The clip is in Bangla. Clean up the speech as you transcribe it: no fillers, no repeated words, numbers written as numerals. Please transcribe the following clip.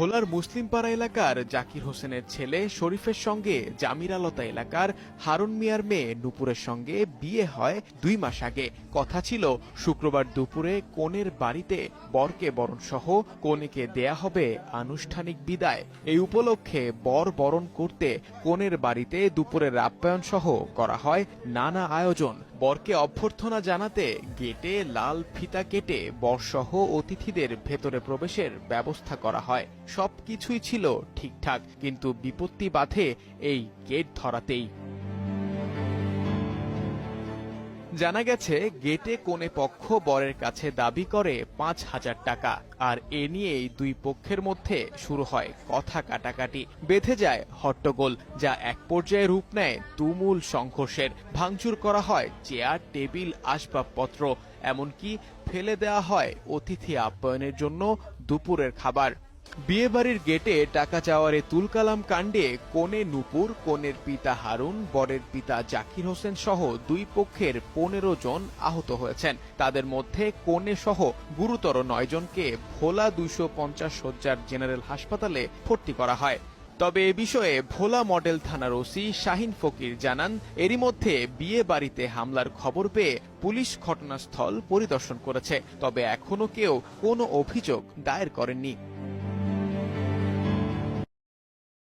ভোলার মুসলিমপাড়া এলাকার জাকির হোসেনের ছেলে শরীফের সঙ্গে জামিরালতা এলাকার হারুন মিয়ার মেয়ে নূপুরের সঙ্গে বিয়ে হয় 2 মাস আগে। কথা ছিল শুক্রবার দুপুরে কনের বাড়িতে বরকে বরণ সহ কনেকে দেয়া হবে আনুষ্ঠানিক বিদায়। এই উপলক্ষে বর বরণ করতে কনের বাড়িতে দুপুরের আপ্যায়ন সহ করা হয় নানা আয়োজন। বরকে অভ্যর্থনা জানাতে গেটে লাল ফিতা কেটে বরসহ অতিথিদের ভেতরে প্রবেশের ব্যবস্থা করা হয়। সবকিছুই ছিল ঠিকঠাক, কিন্তু বিপত্তি বাধে এই গেট ধরাতেই। জানা গেছে, গেটে কনে পক্ষ বরের কাছে দাবি করে 5,000 টাকা। আর এ নিয়েই দুই পক্ষের মধ্যে শুরু হয় কথা কাটাকাটি। বেঁধে যায় হট্টগোল, যা এক পর্যায়ে রূপ নেয় তুমুল সংঘর্ষের। ভাঙচুর করা হয় চেয়ার, টেবিল, আসবাবপত্র, এমনকি ফেলে দেওয়া হয় অতিথি আপ্যায়নের জন্য দুপুরের খাবার। বিয়েবাড়ির গেটে টাকা চাওয়ার তুলকালাম কাণ্ডে কনে নূপুর, কনের পিতা হারুন, বরের পিতা জাকির হোসেন সহ দুই পক্ষের 15 জন আহত হয়েছেন। তাদের মধ্যে কনে সহ গুরুতর 9 জনকে ভোলা 250 শয্যার জেনারেল হাসপাতালে ভর্তি করা হয়। তবে এ বিষয়ে ভোলা মডেল থানার ওসি শাহিন ফকির জানান, এরই মধ্যে বিয়ে বাড়িতে হামলার খবর পেয়ে পুলিশ ঘটনাস্থল পরিদর্শন করেছে। তবে এখনো কেউ কোনো অভিযোগ দায়ের করেননি।